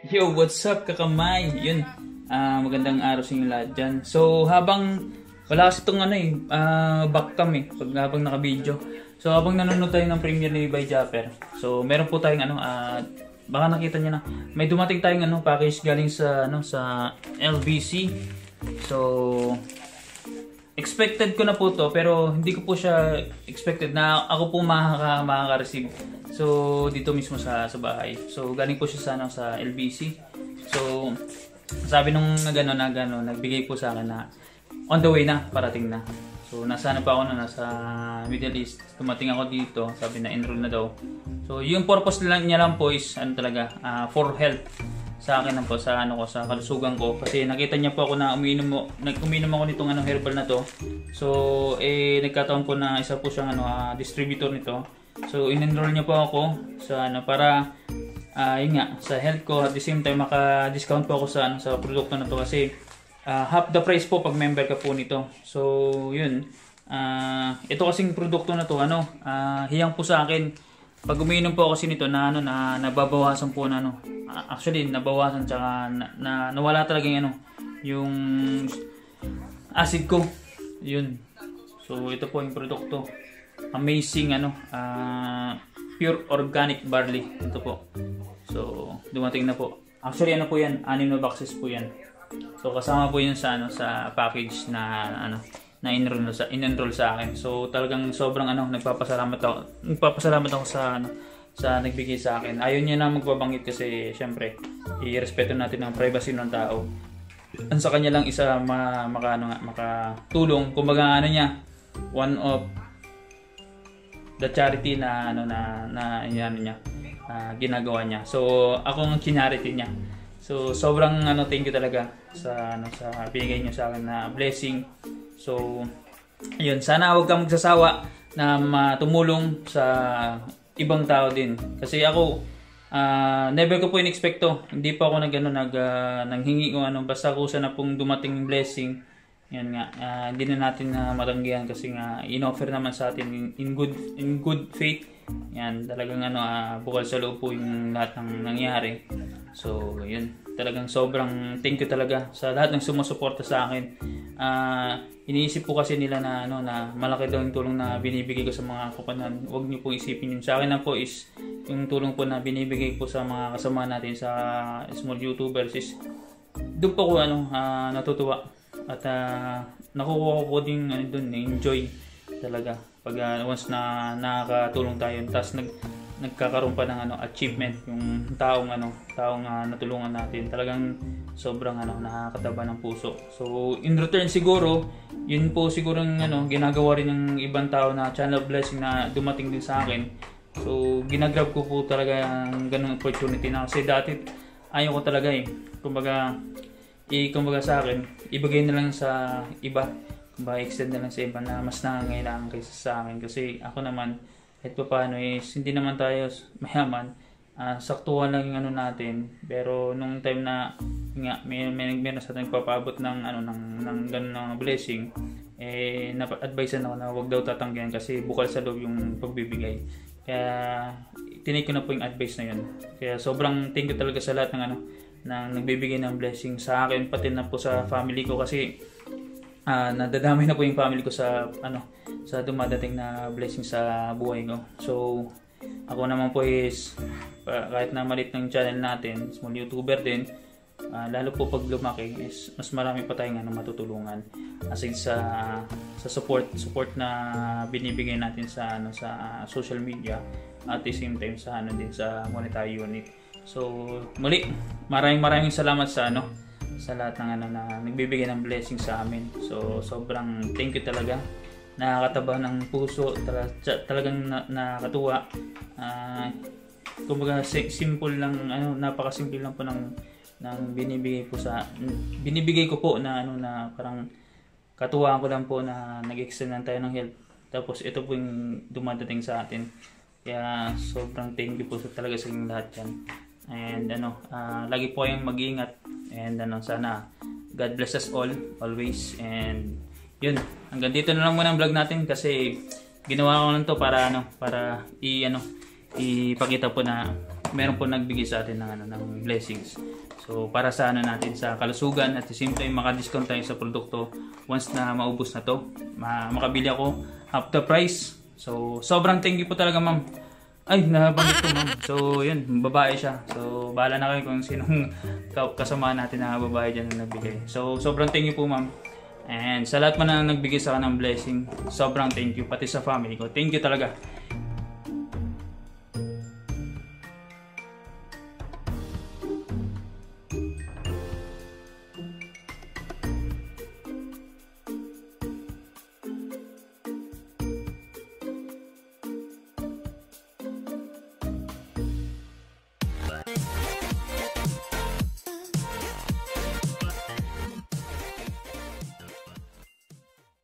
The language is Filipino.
Yo, what's up kakamay? Yun, magandang araw sa inyo lahat dyan. So, habang wala kasi itong backcam habang naka-video. So, habang nanonood tayo ng premiere ni by Japper. So, meron po tayong baka nakita niyo na. May dumating tayong package galing sa sa LBC. So, expected ko na po to, pero hindi ko po siya expected na ako po makaka-receive. So, dito mismo sa bahay. So, galing po siya sa LBC. So, sabi nung nagbigay po sa akin na on the way na, parating na. So, nasa pa ako nasa Middle East. Tumating ako dito, sabi na enroll na daw. So, yung purpose niya lang po is for health sa akin po sa sa kalusugan ko, kasi nakita niya po ako na umiinom ako nitong herbal na to. So nagkataon po na isa po siyang distributor nito. So in-enroll niya po ako sa para yun nga sa health ko, at the same time maka-discount po ako sa sa produkto na to, kasi half the price po pag member ka po nito. So yun, ito kasing produkto na to hiyang po sa akin. Pag umiinom po kasi nito na nababawasan po na actually nabawasan, tsaka nawala talaga yung acid ko. Yun. So ito po yung produkto. Amazing pure organic barley. Ito po. So dumating na po. Actually po yan, 6 na boxes po yan. So kasama po yun sa sa package na in-enroll sa akin. So talagang sobrang nagpapasalamat ako sa nagbigay sa akin. Ayaw niya na magbabanggit kasi syempre i-respeto natin ang privacy ng tao. Ang sa kanya lang isa makatulong, kumbaga niya, one of the charity na ginagawa niya. So ako ang charity niya. So sobrang thank you talaga sa binigay niyo sa akin na blessing. So, yun, sana huwag kang magsasawa na tumulong sa ibang tao din. Kasi ako, never ko po in-expect to. Hindi pa ako nanghingi ko basta kusa na pong dumating yung blessing. Yan nga, hindi na natin matanggihan kasi nga in-offer naman sa atin in good faith. Yan, talagang bukal sa loob po yung lahat ng nangyari. So, yun, talagang sobrang thank you talaga sa lahat ng sumusuporta sa akin. Iniisip po kasi nila na malaki daw yung tulong na binibigay ko sa mga kapanan. Huwag niyo po isipin yun. Sa akin na po is yung tulong po na binibigay po sa mga kasama natin sa small YouTubers is doon po ko natutuwa at nakukuha ko din doon enjoy talaga pag once na nakakatulong tayo, tapos nagkakaroon pa ng achievement yung taong natulungan natin. Talagang sobrang nakakataba ng puso. So in return siguro, yun po siguro ginagawa rin ng ibang tao na channel blessing na dumating din sa akin. So ginagrab ko po talaga ang ganung opportunity na, kasi dati ayaw ko talaga kumbaga sa akin, ibigay na lang sa iba, kumbaga extend na lang sa iba na mas nangangailangan kaysa sa akin. Kasi ako naman kahit pa paano hindi naman tayo mayaman, saktuhan lang yung natin. Pero nung time na meron sa atin nagpapaabot ng ganung blessing, na-advisean ako na wag daw tatanggihan kasi bukal sa loob yung pagbibigay. Kaya tinake ko na po yung advice na yun. Kaya sobrang thank you talaga sa lahat ng nagbibigay ng blessing sa akin, pati na po sa family ko, kasi nadadamay na po yung family ko sa dumadating na blessing sa buhay ko. So ako naman po is kahit na maliit ng channel natin, small YouTuber din, lalo po pag lumaki is mas marami pa tayong matutulungan aside sa support na binibigay natin sa social media, at the same time sa din sa monetary unit. So muli, maraming salamat sa lahat ng na nagbibigay ng blessing sa amin. So sobrang thank you talaga. Nakakataba ng puso, talagang nakakatuwa. Kumbaga simple lang, napakasimple lang po ng binibigay ko po na parang katuwaan ko lang po na nag-extend lang tayo ng help. Tapos ito po yung dumadating sa atin. Kaya sobrang thank you po talaga sa inyong lahat yan. And lagi po kayong mag-iingat, and sana God bless us all always. And yun, hanggang dito na lang muna ang vlog natin, kasi ginawa ko lang to para ipakita po na meron po nagbigay sa atin ng, ng blessings. So para sa natin sa kalusugan at simple maka-discount tayo sa produkto once na maubos na to. Makabili ako half the price. So sobrang thank you po talaga ma'am. Ay, nabanggit ko ma'am. So yun, babae siya. So bahala na kayo kung sinong kasama natin na babae dyan na nagbigay. So sobrang thank you po ma'am. And sa lahat man na nagbigay sa akin ng blessing, sobrang thank you. Pati sa family ko, thank you talaga.